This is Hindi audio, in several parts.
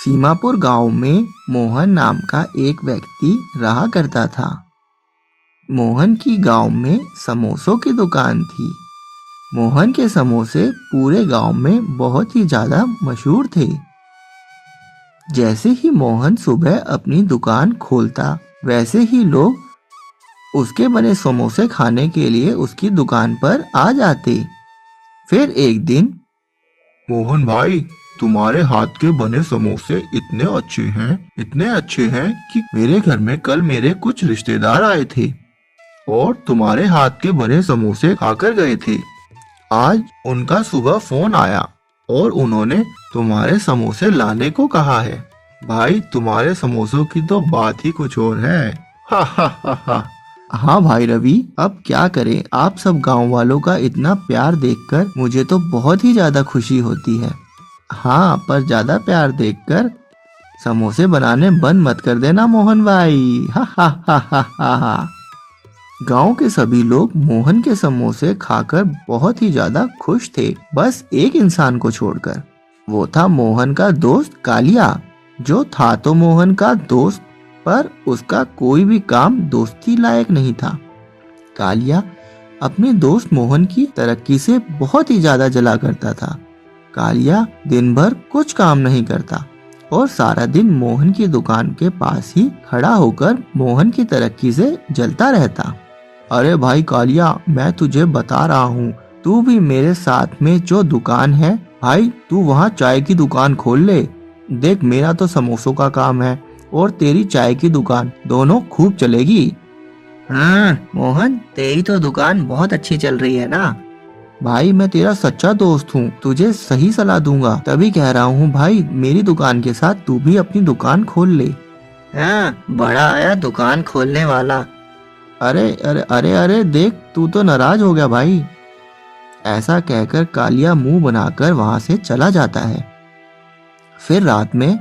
सीमापुर गांव में मोहन नाम का एक व्यक्ति रहा करता था। मोहन की गांव में समोसों की दुकान थी। मोहन के समोसे पूरे गांव में बहुत ही ज्यादा मशहूर थे। जैसे ही मोहन सुबह अपनी दुकान खोलता, वैसे ही लोग उसके बने समोसे खाने के लिए उसकी दुकान पर आ जाते। फिर एक दिन, मोहन भाई, तुम्हारे हाथ के बने समोसे इतने अच्छे हैं कि मेरे घर में कल मेरे कुछ रिश्तेदार आए थे और तुम्हारे हाथ के बने समोसे खाकर गए थे। आज उनका सुबह फोन आया और उन्होंने तुम्हारे समोसे लाने को कहा है। भाई, तुम्हारे समोसों की तो बात ही कुछ और है। हा हा हा हा। हाँ भाई रवि, अब क्या करें, आप सब गांव वालों का इतना प्यार देखकर मुझे तो बहुत ही ज्यादा खुशी होती है। हाँ, पर ज्यादा प्यार देखकर समोसे बनाने बंद मत कर देना मोहन भाई। हा हा हा हा हा हा। गांव के सभी लोग मोहन के समोसे खाकर बहुत ही ज्यादा खुश थे, बस एक इंसान को छोड़कर। वो था मोहन का दोस्त कालिया, जो था तो मोहन का दोस्त, पर उसका कोई भी काम दोस्ती लायक नहीं था। कालिया अपने दोस्त मोहन की तरक्की से बहुत ही ज्यादा जला करता था। कालिया दिन भर कुछ काम नहीं करता और सारा दिन मोहन की दुकान के पास ही खड़ा होकर मोहन की तरक्की से जलता रहता। अरे भाई कालिया, मैं तुझे बता रहा हूँ, तू भी मेरे साथ में जो दुकान है भाई, तू वहाँ चाय की दुकान खोल ले। देख, मेरा तो समोसों का काम है और तेरी चाय की दुकान, दोनों खूब चलेगी। हाँ मोहन, तेरी तो दुकान बहुत अच्छी चल रही है ना। भाई, मैं तेरा सच्चा दोस्त हूँ, तुझे सही सलाह दूंगा, तभी कह रहा हूँ भाई, मेरी दुकान के साथ तू भी अपनी दुकान खोल ले। हाँ, बड़ा आया दुकान खोलने वाला। अरे अरे अरे अरे, देख तू तो नाराज हो गया भाई। ऐसा कहकर कालिया मुंह बनाकर वहां से चला जाता है। फिर रात में,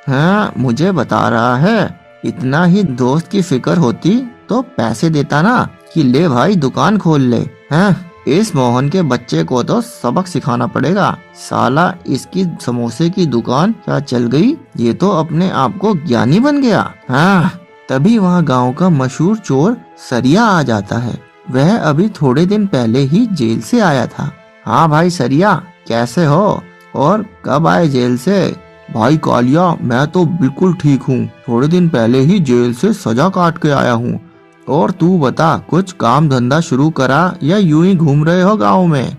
हाँ मुझे बता रहा है, इतना ही दोस्त की फिक्र होती तो पैसे देता ना कि ले भाई दुकान खोल ले। हाँ, इस मोहन के बच्चे को तो सबक सिखाना पड़ेगा। साला, इसकी समोसे की दुकान क्या चल गई, ये तो अपने आप को ज्ञानी बन गया। हाँ, तभी वहाँ गांव का मशहूर चोर सरिया आ जाता है। वह अभी थोड़े दिन पहले ही जेल से आया था। हाँ भाई सरिया, कैसे हो और कब आए जेल से? भाई कालिया, मैं तो बिल्कुल ठीक हूँ, थोड़े दिन पहले ही जेल से सजा काट के आया हूँ। और तू बता, कुछ काम धंधा शुरू करा या यूं ही घूम रहे हो गांव में?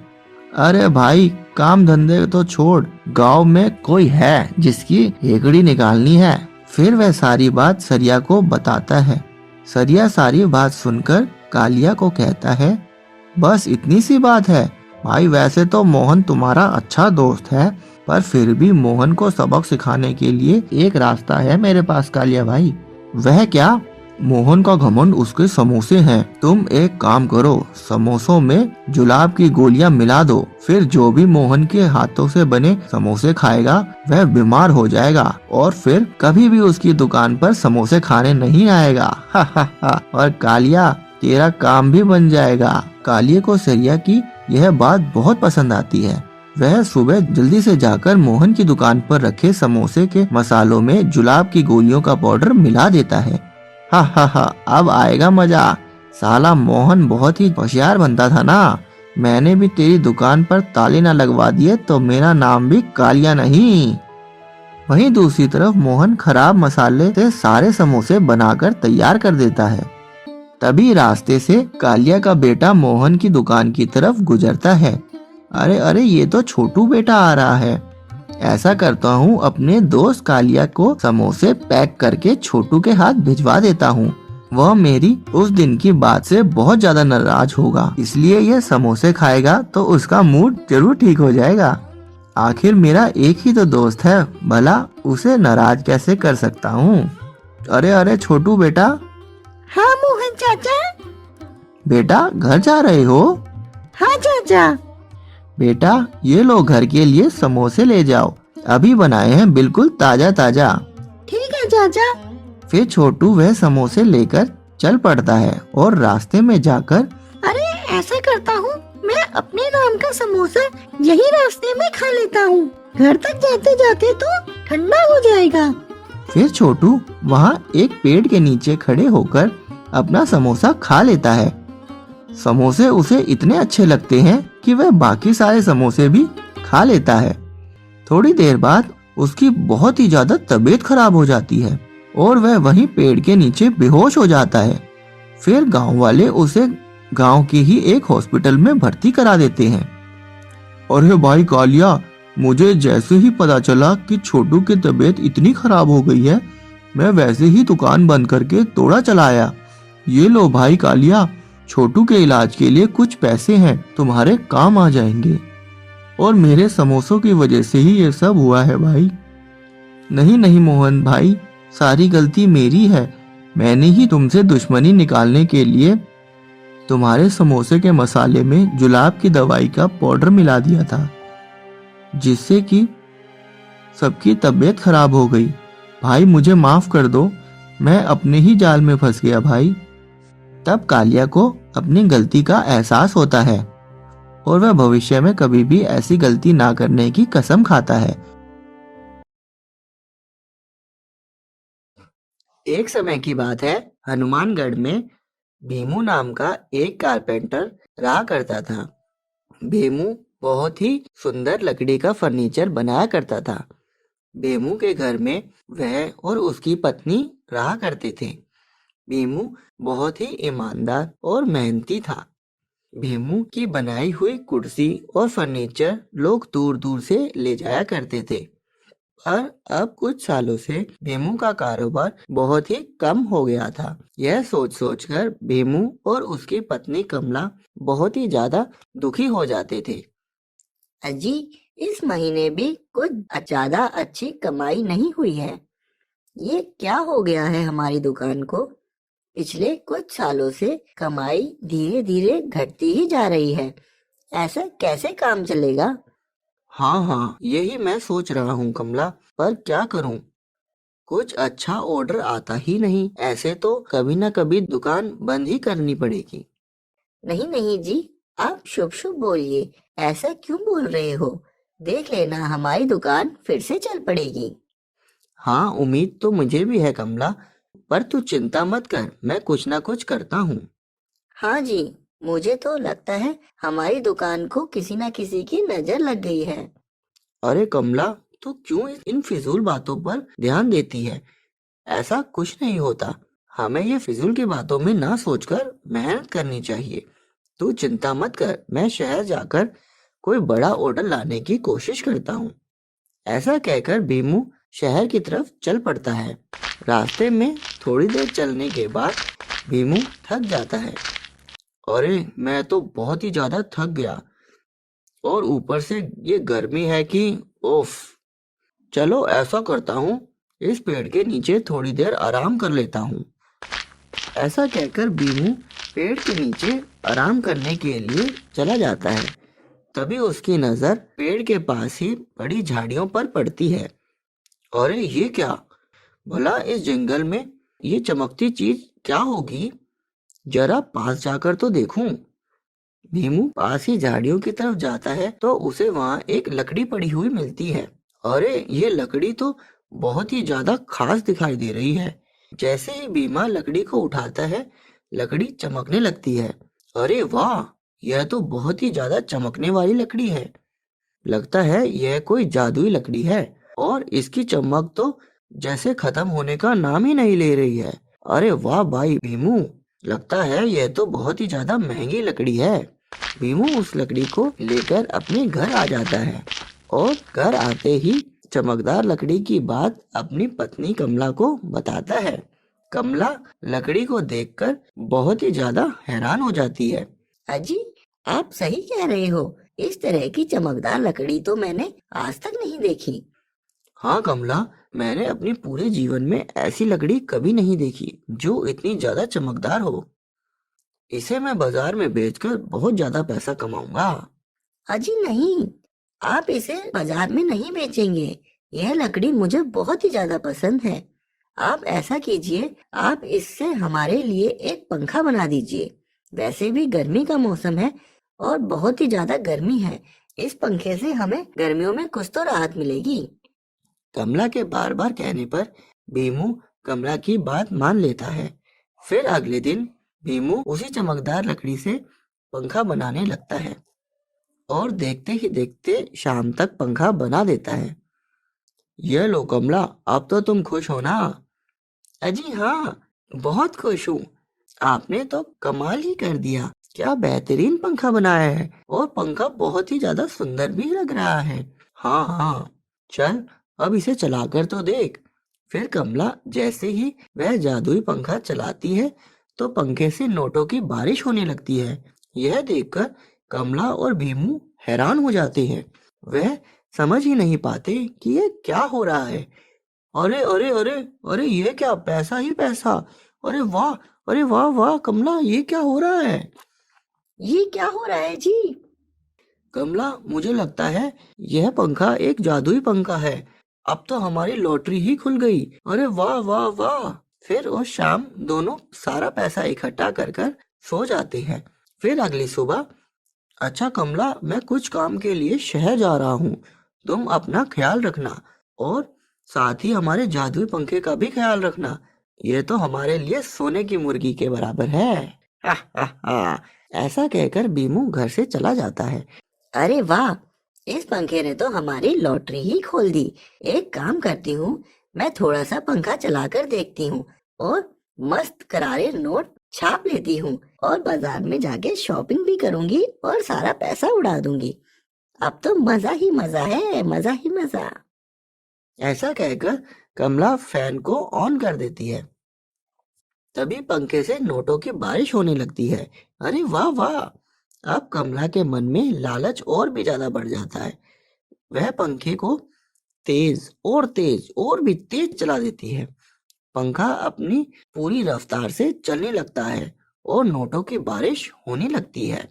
अरे भाई, काम धंधे तो छोड़, गांव में कोई है जिसकी हेकड़ी निकालनी है। फिर वह सारी बात सरिया को बताता है। सरिया सारी बात सुनकर कालिया को कहता है, बस इतनी सी बात है? भाई वैसे तो मोहन तुम्हारा अच्छा दोस्त है, पर फिर भी मोहन को सबक सिखाने के लिए एक रास्ता है मेरे पास कालिया भाई। वह क्या? मोहन का घमंड उसके समोसे हैं। तुम एक काम करो, समोसों में जुलाब की गोलियां मिला दो, फिर जो भी मोहन के हाथों से बने समोसे खाएगा वह बीमार हो जाएगा और फिर कभी भी उसकी दुकान पर समोसे खाने नहीं आएगा। हा हा हा। और कालिया, तेरा काम भी बन जाएगा। कालिया को सरिया की यह बात बहुत पसंद आती है। वह सुबह जल्दी से जाकर मोहन की दुकान पर रखे समोसे के मसालों में जुलाब की गोलियों का पाउडर मिला देता है। हा हा हा, अब आएगा मजा। साला मोहन बहुत ही होशियार बनता था ना। मैंने भी तेरी दुकान पर ताले न लगवा दिए तो मेरा नाम भी कालिया नहीं। वहीं दूसरी तरफ मोहन खराब मसाले से सारे समोसे बनाकर तैयार कर देता है। तभी रास्ते से कालिया का बेटा मोहन की दुकान की तरफ गुजरता है। अरे अरे, ये तो छोटू बेटा आ रहा है। ऐसा करता हूँ, अपने दोस्त कालिया को समोसे पैक करके छोटू के हाथ भिजवा देता हूँ। वह मेरी उस दिन की बात से बहुत ज्यादा नाराज होगा, इसलिए यह समोसे खाएगा तो उसका मूड जरूर ठीक हो जाएगा। आखिर मेरा एक ही तो दोस्त है, भला उसे नाराज कैसे कर सकता हूँ। अरे अरे छोटू बेटा। हाँ मोहन चाचा। बेटा, घर जा रहे हो? हाँ चाचा। बेटा, ये लो घर के लिए समोसे ले जाओ, अभी बनाए हैं, बिल्कुल ताजा ताजा। ठीक है चाचा। फिर छोटू वह समोसे लेकर चल पड़ता है और रास्ते में जाकर, अरे ऐसा करता हूँ, मैं अपने नाम का समोसा यही रास्ते में खा लेता हूँ। घर तक जाते जाते तो ठंडा हो जाएगा। फिर छोटू वहाँ एक पेड़ के नीचे खड़े होकर अपना समोसा खा लेता है। समोसे उसे इतने अच्छे लगते हैं कि वह बाकी सारे समोसे भी खा लेता है। थोड़ी देर बाद उसकी बहुत ही ज्यादा तबीयत खराब हो जाती है और वह वहीं पेड़ के नीचे बेहोश हो जाता है। फिर गांव वाले उसे गांव के ही एक हॉस्पिटल में भर्ती करा देते हैं। अरे भाई कालिया, मुझे जैसे ही पता चला कि छोटू की तबीयत इतनी खराब हो गई है, मैं वैसे ही दुकान बंद करके तोड़ा चला आया। ये लो भाई कालिया, छोटू के इलाज के लिए कुछ पैसे हैं, तुम्हारे काम आ जाएंगे। और मेरे समोसों की वजह से ही ये सब हुआ है भाई। नहीं नहीं मोहन भाई, सारी गलती मेरी है। मैंने ही तुमसे दुश्मनी निकालने के लिए तुम्हारे समोसे के मसाले में जुलाब की दवाई का पाउडर मिला दिया था, जिससे कि सबकी तबीयत खराब हो गई। भाई मुझे माफ कर दो, मैं अपने ही जाल में फंस गया भाई। तब कालिया को अपनी गलती का एहसास होता है और वह भविष्य में कभी भी ऐसी गलती ना करने की कसम खाता है। एक समय की बात है, हनुमानगढ़ में भीमू नाम का एक कारपेंटर रहा करता था। भीमू बहुत ही सुंदर लकड़ी का फर्नीचर बनाया करता था। भीमू के घर में वह और उसकी पत्नी रहा करते थे। भीमू बहुत ही ईमानदार और मेहनती था। भीमू की बनाई हुई कुर्सी और फर्नीचर लोग दूर दूर से ले जाया करते थे। पर अब कुछ सालों से भीमू का कारोबार बहुत ही कम हो गया था। यह सोच सोचकर भीमू और उसकी पत्नी कमला बहुत ही ज्यादा दुखी हो जाते थे। अजी, इस महीने भी कुछ ज्यादा अच्छी कमाई नहीं हुई है। ये क्या हो गया है हमारी दुकान को? पिछले कुछ सालों से कमाई धीरे धीरे घटती ही जा रही है। ऐसा कैसे काम चलेगा? हाँ, यही मैं सोच रहा हूँ कमला, पर क्या करूँ? कुछ अच्छा ऑर्डर आता ही नहीं। ऐसे तो कभी न कभी दुकान बंद ही करनी पड़ेगी। नहीं नहीं जी, आप शुभ शुभ बोलिए। ऐसा क्यों बोल रहे हो? देख लेना, हमारी दुकान फिर से चल पड़ेगी। हाँ, उम्मीद तो मुझे भी है कमला, पर तू चिंता मत कर, मैं कुछ ना कुछ करता हूँ। हाँ जी, मुझे तो लगता है हमारी दुकान को किसी न किसी की नजर लग गई है। अरे कमला, तू क्यों इन फिजूल बातों पर ध्यान देती है? ऐसा कुछ नहीं होता। हमें ये फिजूल की बातों में ना सोचकर मेहनत करनी चाहिए। तू चिंता मत कर, मैं शहर जाकर कोई बड़ा ऑर्डर लाने की कोशिश करता हूँ। ऐसा कहकर भीमू शहर की तरफ चल पड़ता है। रास्ते में थोड़ी देर चलने के बाद भीमू थक जाता है। अरे मैं तो बहुत ही ज्यादा थक गया, और ऊपर से ये गर्मी है कि ओफ। चलो ऐसा करता हूँ, इस पेड़ के नीचे थोड़ी देर आराम कर लेता हूँ। ऐसा कहकर भीमू पेड़ के नीचे आराम करने के लिए चला जाता है। तभी उसकी नजर पेड़ के पास ही बड़ी झाड़ियों पर पड़ती है। अरे ये क्या? भला इस जंगल में ये चमकती चीज क्या होगी? जरा पास जाकर तो देखूं। भीमू पास ही झाड़ियों की तरफ जाता है तो उसे वहां एक लकड़ी पड़ी हुई मिलती है। अरे ये लकड़ी तो बहुत ही ज्यादा खास दिखाई दे रही है। जैसे ही भीमा लकड़ी को उठाता है, लकड़ी चमकने लगती है। अरे वाह, यह तो बहुत ही ज्यादा चमकने वाली लकड़ी है। लगता है यह कोई जादुई लकड़ी है, और इसकी चमक तो जैसे खत्म होने का नाम ही नहीं ले रही है। अरे वाह भाई भीमू, लगता है यह तो बहुत ही ज्यादा महंगी लकड़ी है। भीमू उस लकड़ी को लेकर अपने घर आ जाता है और घर आते ही चमकदार लकड़ी की बात अपनी पत्नी कमला को बताता है। कमला लकड़ी को देखकर बहुत ही ज्यादा हैरान हो जाती है। अजी, आप सही कह रहे हो। इस तरह की चमकदार लकड़ी तो मैंने आज तक नहीं देखी। हाँ कमला, मैंने अपने पूरे जीवन में ऐसी लकड़ी कभी नहीं देखी जो इतनी ज्यादा चमकदार हो। इसे मैं बाजार में बेचकर बहुत ज्यादा पैसा कमाऊंगा। अजी नहीं, आप इसे बाजार में नहीं बेचेंगे। यह लकड़ी मुझे बहुत ही ज्यादा पसंद है। आप ऐसा कीजिए, आप इससे हमारे लिए एक पंखा बना दीजिए। वैसे भी गर्मी का मौसम है और बहुत ही ज्यादा गर्मी है। इस पंखे से हमें गर्मियों में कुछ तो राहत मिलेगी। कमला के बार बार कहने पर भीमू कमला की बात मान लेता है। फिर अगले दिन भीमू उसी चमकदार लकड़ी से पंखा बनाने लगता है और देखते ही देखते शाम तक पंखा बना देता है। ये लो कमला, अब तो तुम खुश हो ना? अजी हाँ, बहुत खुश हूँ। आपने तो कमाल ही कर दिया। क्या बेहतरीन पंखा बनाया है और पंखा बहुत ही ज्यादा सुंदर भी लग रहा है। हाँ हाँ, चल अब इसे चलाकर तो देख। फिर कमला जैसे ही वह जादुई पंखा चलाती है तो पंखे से नोटों की बारिश होने लगती है। यह देखकर कमला और भीमू हैरान हो जाते हैं। वह समझ ही नहीं पाते कि ये क्या हो रहा है। अरे अरे अरे अरे, ये क्या, पैसा ही पैसा। अरे वाह, अरे वाह वाह कमला, ये क्या हो रहा है? ये क्या हो रहा है जी? कमला, मुझे लगता है यह पंखा एक जादुई पंखा है। अब तो हमारी लॉटरी ही खुल गई। अरे वाह वाह वाह। फिर उस शाम दोनों सारा पैसा इकट्ठा कर कर सो जाते हैं। फिर अगली सुबह, अच्छा कमला, मैं कुछ काम के लिए शहर जा रहा हूँ, तुम अपना ख्याल रखना और साथ ही हमारे जादुई पंखे का भी ख्याल रखना। ये तो हमारे लिए सोने की मुर्गी के बराबर है। हा हा हा। ऐसा कहकर भीमू घर से चला जाता है। अरे वाह, इस पंखे ने तो हमारी लॉटरी ही खोल दी। एक काम करती हूँ, मैं थोड़ा सा पंखा चलाकर देखती हूँ और मस्त करारे नोट छाप लेती हूँ और बाजार में जाके शॉपिंग भी करूंगी और सारा पैसा उड़ा दूंगी। अब तो मजा ही मजा है, मजा ही मजा। ऐसा कहकर कमला फैन को ऑन कर देती है। तभी पंखे से नोटों की बारिश होने लगती है। अरे वाह वाह। अब कमला के मन में लालच और भी ज्यादा बढ़ जाता है। वह पंखे को तेज और भी तेज चला देती है। पंखा अपनी पूरी रफ्तार से चलने लगता है और नोटों की बारिश होने लगती है।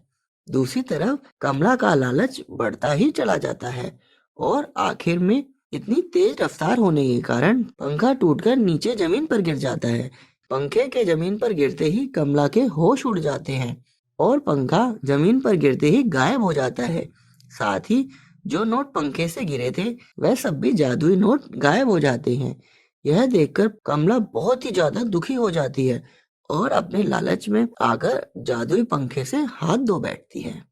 दूसरी तरफ कमला का लालच बढ़ता ही चला जाता है और आखिर में इतनी तेज रफ्तार होने के कारण पंखा टूटकर नीचे जमीन पर गिर जाता है। पंखे के जमीन पर गिरते ही कमला के होश उड़ जाते हैं और पंखा जमीन पर गिरते ही गायब हो जाता है। साथ ही जो नोट पंखे से गिरे थे वह सब भी जादुई नोट गायब हो जाते हैं। यह देखकर कमला बहुत ही ज्यादा दुखी हो जाती है और अपने लालच में आकर जादुई पंखे से हाथ धो बैठती है।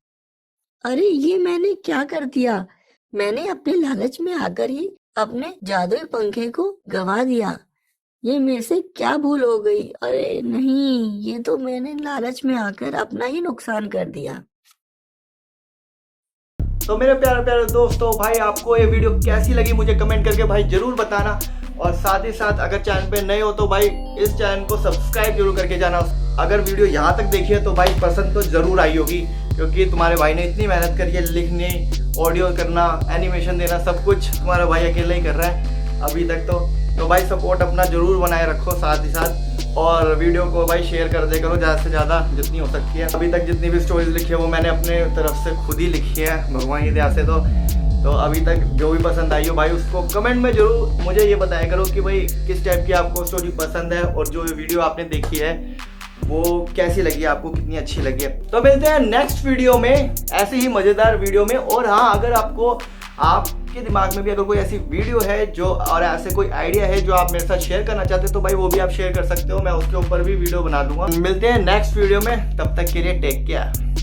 अरे ये मैंने क्या कर दिया? मैंने अपने लालच में आकर ही अपने जादुई पंखे को गवा दिया। ये मेरे से क्या भूल हो गई? अरे नहीं, ये तो मैंने लालच में आकर अपना ही नुकसान कर दिया। तो मेरे प्यारे प्यारे दोस्तों, भाई आपको ये वीडियो कैसी लगी मुझे कमेंट करके भाई जरूर बताना। और साथ ही साथ अगर चैनल पे नए हो तो भाई इस चैनल को सब्सक्राइब जरूर करके जाना। अगर वीडियो यहाँ तक देखी है तो भाई पसंद तो जरूर आई होगी, क्योंकि तुम्हारे भाई ने इतनी मेहनत करी है, लिखने, ऑडियो करना, एनिमेशन देना, सब कुछ तुम्हारा भाई अकेले ही कर रहा है अभी तक। तो भाई सपोर्ट अपना जरूर बनाए रखो साथ ही साथ, और वीडियो को भाई शेयर कर दे करो ज़्यादा से ज़्यादा जितनी हो सकती है। अभी तक जितनी भी स्टोरीज लिखी है वो मैंने अपने तरफ से खुद ही लिखी है भगवान की दया से। तो अभी तक जो भी पसंद आई हो भाई उसको कमेंट में जरूर मुझे ये बताया करो कि भाई किस टाइप की आपको स्टोरी पसंद है और जो वीडियो आपने देखी है वो कैसी लगी आपको, कितनी अच्छी लगी है। तो मिलते हैं नेक्स्ट वीडियो में ऐसे ही मज़ेदार वीडियो में। और हाँ, अगर आपके दिमाग में भी अगर कोई ऐसी वीडियो है जो और ऐसे कोई आइडिया है जो आप मेरे साथ शेयर करना चाहते हो तो भाई वो भी आप शेयर कर सकते हो, मैं उसके ऊपर भी वीडियो बना दूंगा। मिलते हैं नेक्स्ट वीडियो में, तब तक के लिए टेक केयर।